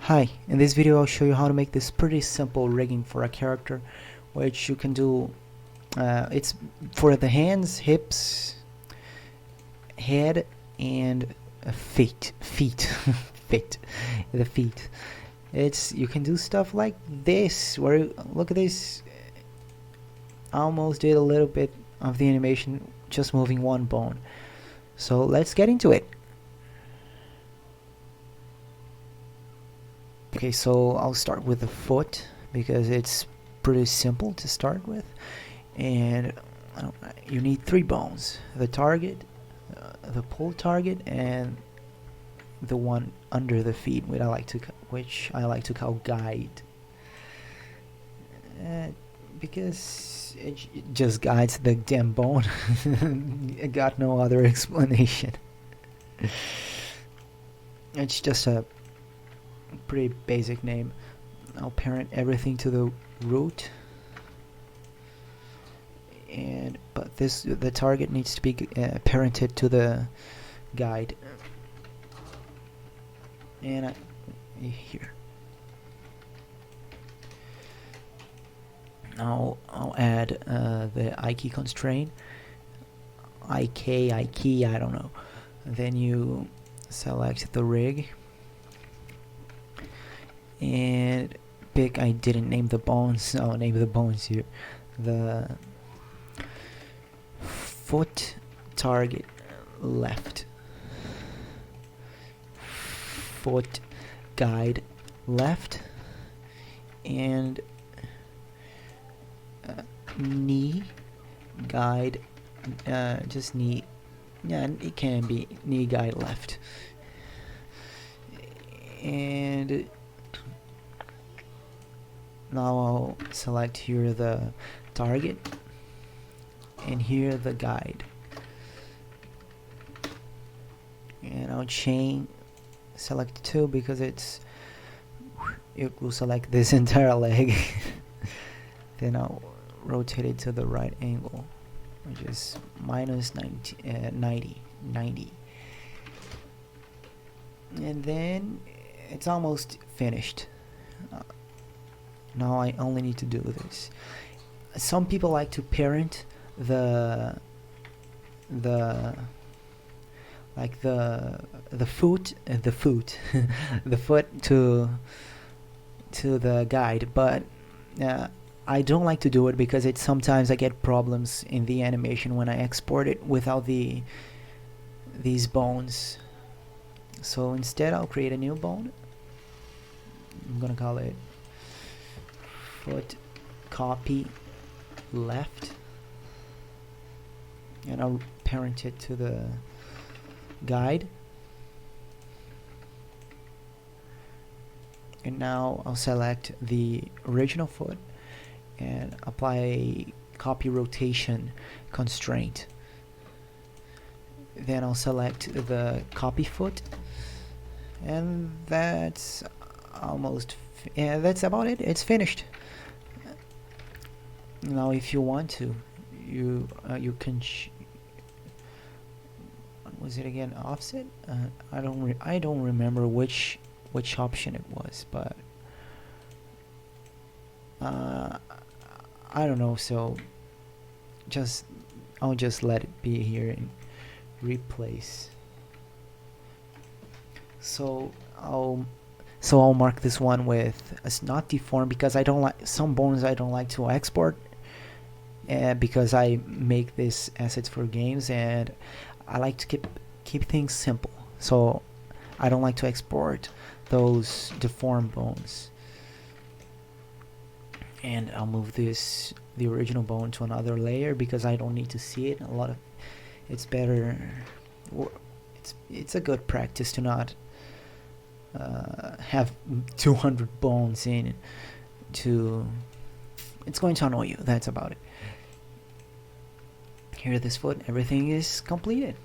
Hi, in this video I'll show you how to make this pretty simple rigging for a character, which you can do, it's for the hands, hips, head, and feet, feet, the feet. You can do stuff like this, where, look at this, I almost did a little bit of the animation just moving one bone. So let's get into it. Okay, so I'll start with the foot because it's pretty simple to start with, and you need 3 bones: the target, the pull target, and the one under the feet, which I like to call guide, because it just guides the damn bone. I got no other explanation. It's just a pretty basic name. I'll parent everything to the root, but the target needs to be parented to the guide. And here I'll add the I key constraint, I key, I don't know. Then you select the rig and pick, I didn't name the bones, I'll name the bones here. The foot target left, foot guide left, and knee guide, just knee, yeah, it can be knee guide left. And now I'll select here the target and here the guide, and I'll chain select 2 because it will select this entire leg. Then I'll rotate it to the right angle, which is minus 90, and then it's almost finished. Now I only need to do this. Some people like to parent the foot the foot to the guide, but I don't like to do it because sometimes I get problems in the animation when I export it without these bones. So instead I'll create a new bone. I'm gonna call it foot copy left, and I'll parent it to the guide. And now I'll select the original foot and apply a copy rotation constraint. Then I'll select the copy foot, and that's that's about it. It's finished. Now if you want to, you can what was it again, offset? I don't remember which option it was, but I don't know, so I'll just let it be here and replace. So I'll mark this one with as not deformed because I don't like some bones. I don't like to export because I make these assets for games and I like to keep things simple. So I don't like to export those deformed bones. And I'll move the original bone to another layer because I don't need to see it. It's better. It's a good practice to not have 200 bones in it's going to annoy you. That's about it. Here, this foot, everything is completed.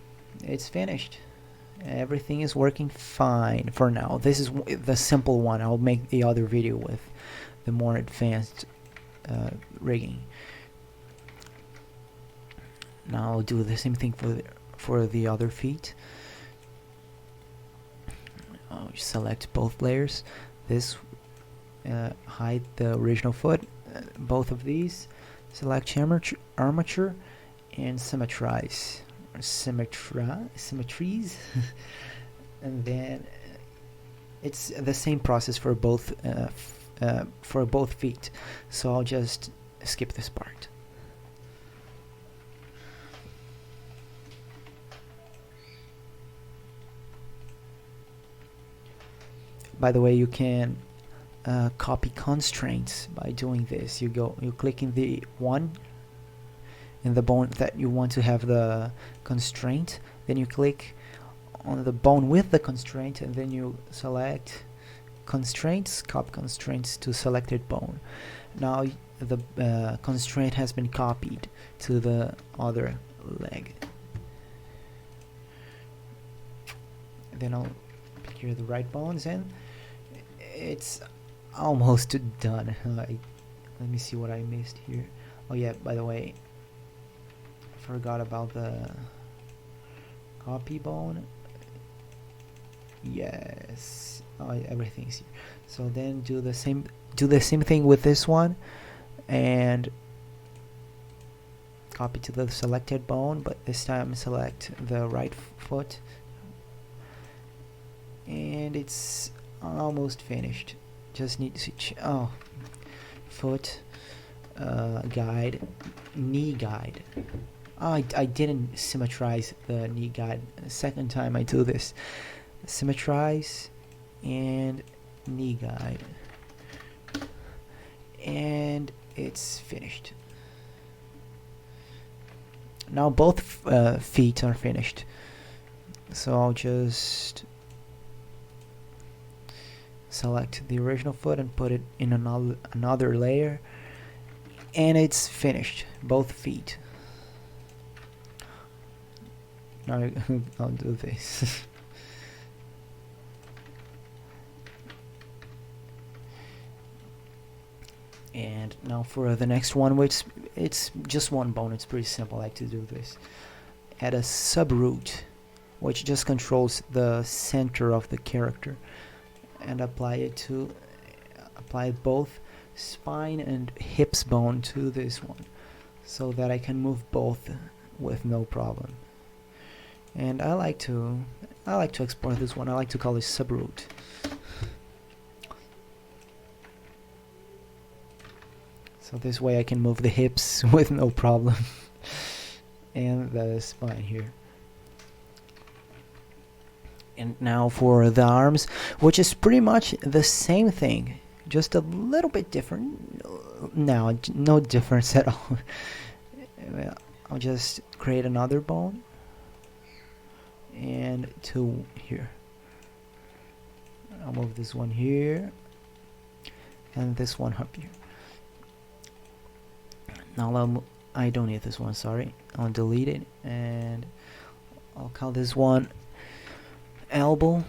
It's finished. Everything is working fine for now. This is the simple one. I'll make the other video with the more advanced rigging. Now I'll do the same thing for the other feet. I'll select both layers, this, hide the original foot, both of these, select armature, and symmetrize, or symmetries, and then it's the same process for both feet. So I'll just skip this part. By the way, you can copy constraints by doing this. You click in the one in the bone that you want to have the constraint, then you click on the bone with the constraint, and then you select constraints, copy constraints to selected bone. Now the constraint has been copied to the other leg. Then I'll pick here the right bones, and it's almost done. Let me see what I missed here. Oh yeah, by the way, I forgot about the copy bone. Yes, everything's here. So then do the same thing with this one, and copy to the selected bone, but this time select the right foot, and it's almost finished. Just need to switch. Oh, foot, guide, knee guide. Oh, I didn't symmetrize the knee guide. Second time I do this. Symmetrize and knee guide, and it's finished. Now both feet are finished, so I'll just select the original foot and put it in another layer, and it's finished, both feet. Now I'll do this. And now for the next one, which it's just one bone. It's pretty simple. I like to do this. Add a subroot, which just controls the center of the character, and apply both spine and hips bone to this one, so that I can move both with no problem. And I like to export this one. I like to call it subroot. So this way I can move the hips with no problem. And the spine here. And now for the arms, which is pretty much the same thing, just a little bit different. No difference at all. I'll just create another bone, and two here. I'll move this one here, and this one up here. Now I don't need this one, sorry. I'll delete it, and I'll call this one elbow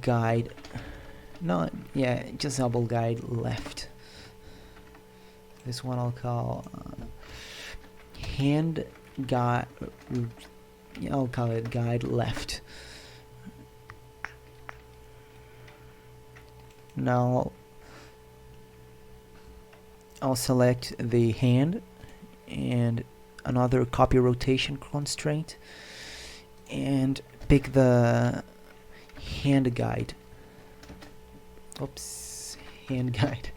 guide. Just elbow guide left. This one I'll call hand guide. I'll call it guide left. Now I'll select the hand and another copy rotation constraint, and pick the hand guide. Oops, hand guide.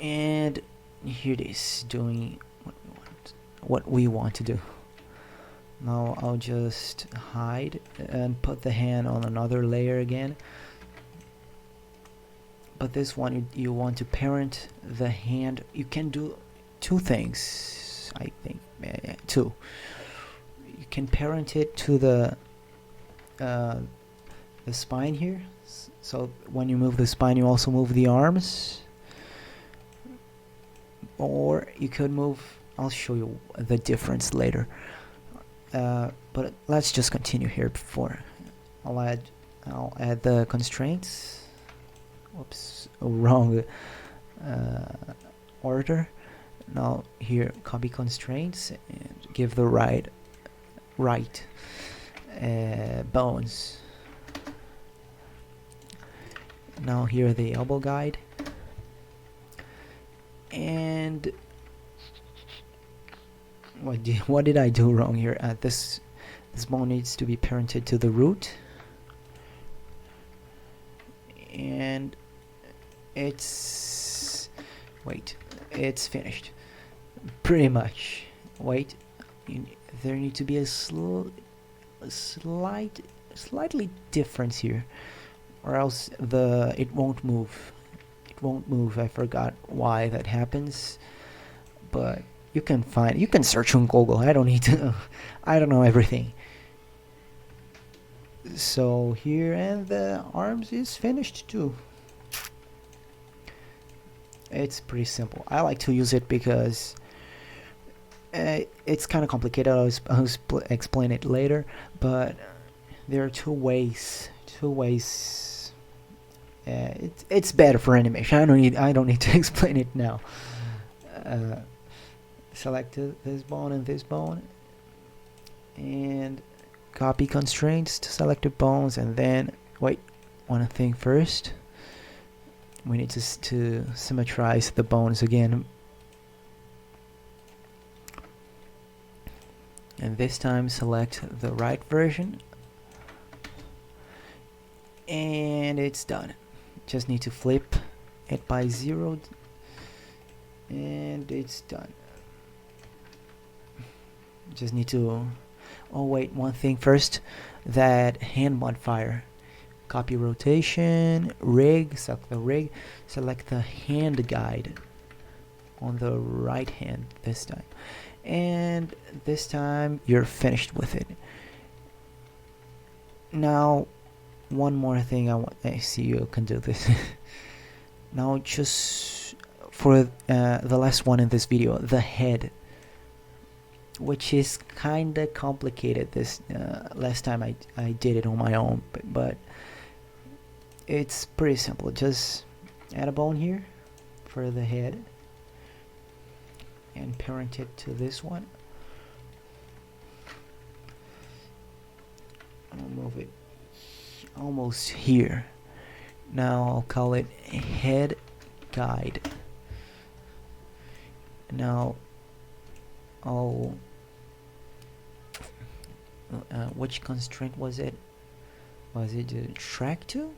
And here it is, doing what we want to do. Now I'll just hide and put the hand on another layer again. But this one, you want to parent the hand. You can do two things, I think. Two. You can parent it to the spine here. So when you move the spine, you also move the arms. Or you could move. I'll show you the difference later. But let's just continue here. Before I'll add the constraints. Oops, wrong order. Now here, copy constraints and give the right bones. Now here the elbow guide, and what did I do wrong here? This bone needs to be parented to the root, and it's finished pretty much. Wait, there need to be a slightly difference here, or else it won't move. I forgot why that happens, but you can search on Google. I don't need to I don't know everything. So here, and the arms is finished too. It's pretty simple. I like to use it because it's kind of complicated. I'll explain it later, but there are two ways. It's better for animation. I don't need to explain it now. Select this bone and this bone, and copy constraints to selected bones, and then wait, one thing first. We need to symmetrize the bones again, and this time select the right version, and it's done. Just need to flip it by 0, and it's done. Just need to wait, one thing first, that hand modifier. Copy rotation, rig, select the rig, select the hand guide on the right hand this time, and this time you're finished with it. Now one more thing, I see you can do this. Now just for the last one in this video, the head, which is kinda complicated. This last time I did it on my own, but it's pretty simple. Just add a bone here for the head and parent it to this one. I'll move it almost here. Now I'll call it head guide. Now I'll which constraint was it? Was it the track to?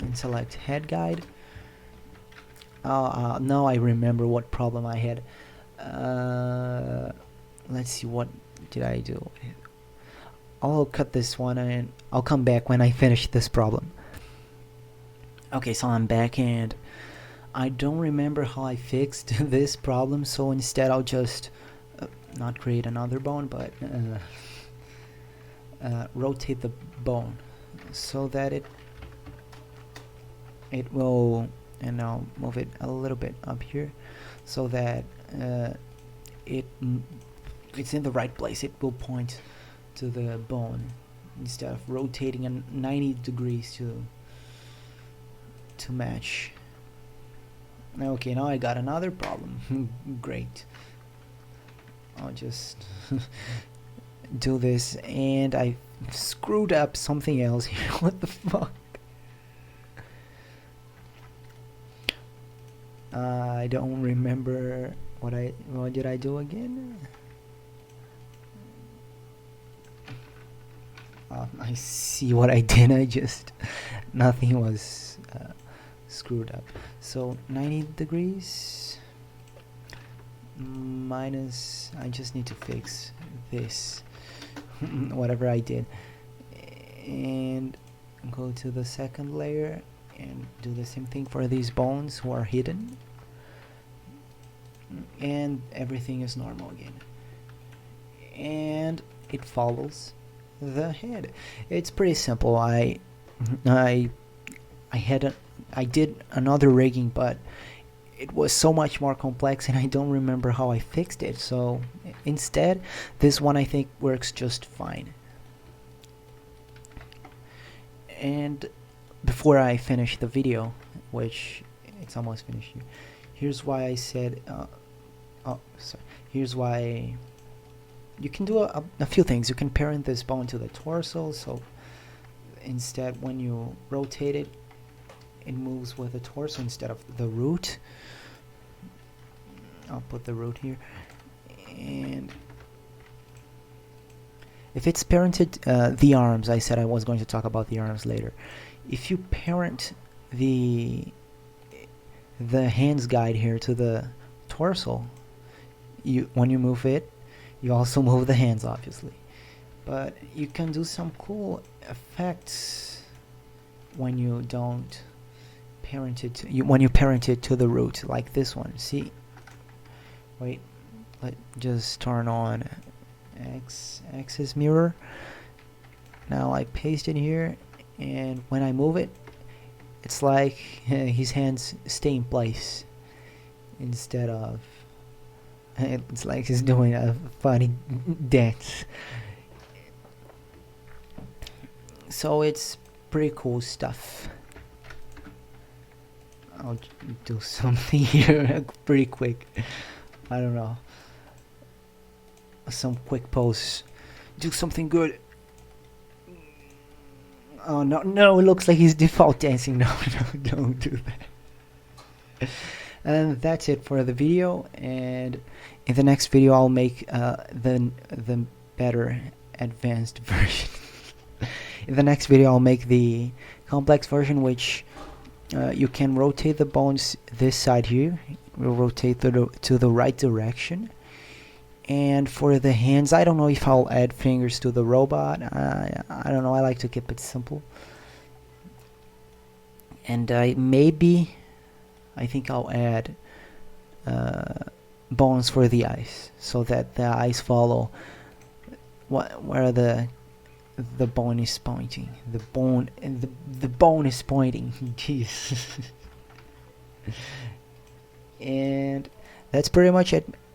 And select head guide. Now I remember what problem I had. Let's see, what did I do? I'll cut this one and I'll come back when I finish this problem. Okay, so I'm back, and I don't remember how I fixed this problem, so instead I'll just not create another bone, but rotate the bone so that it will, and I'll move it a little bit up here so that it's in the right place. It will point to the bone instead of rotating in 90 degrees to match. Okay, now I got another problem. Great. I'll just do this, and I screwed up something else here. What the fuck? I don't remember what did I do again? I see what I did. Nothing was screwed up. So 90 degrees minus, I just need to fix this, whatever I did, and go to the second layer and do the same thing for these bones who are hidden, and everything is normal again, and it follows the head. It's pretty simple. I did another rigging, but it was so much more complex, and I don't remember how I fixed it. So instead, this one I think works just fine. And before I finish the video, which it's almost finished here, here's why I said here's why you can do a few things. You can parent this bone to the torso, so instead when you rotate it, it moves with the torso instead of the root. I'll put the root here. And if it's parented, the arms, I said I was going to talk about the arms later. If you parent the hands guide here to the torso, when you move it, you also move the hands, obviously. But you can do some cool effects when you don't parent it. When you parent it to the root, like this one. See? Wait. Let's just turn on axis mirror. Now I paste it here, and when I move it, it's like his hands stay in place instead of, it's like he's doing a funny dance. So it's pretty cool stuff. I'll do something here pretty quick. I don't know. Some quick pose. Do something good. Oh no, it looks like he's default dancing. No, don't do that. And that's it for the video, and in the next video I'll make the better advanced version. In the next video I'll make the complex version, which you can rotate the bones this side here. We'll rotate to the right direction. And for the hands, I don't know if I'll add fingers to the robot. I don't know, I like to keep it simple. And I think I'll add bones for the eyes, so that the eyes follow where the bone is pointing. The bone is pointing. Jeez. And that's pretty much it.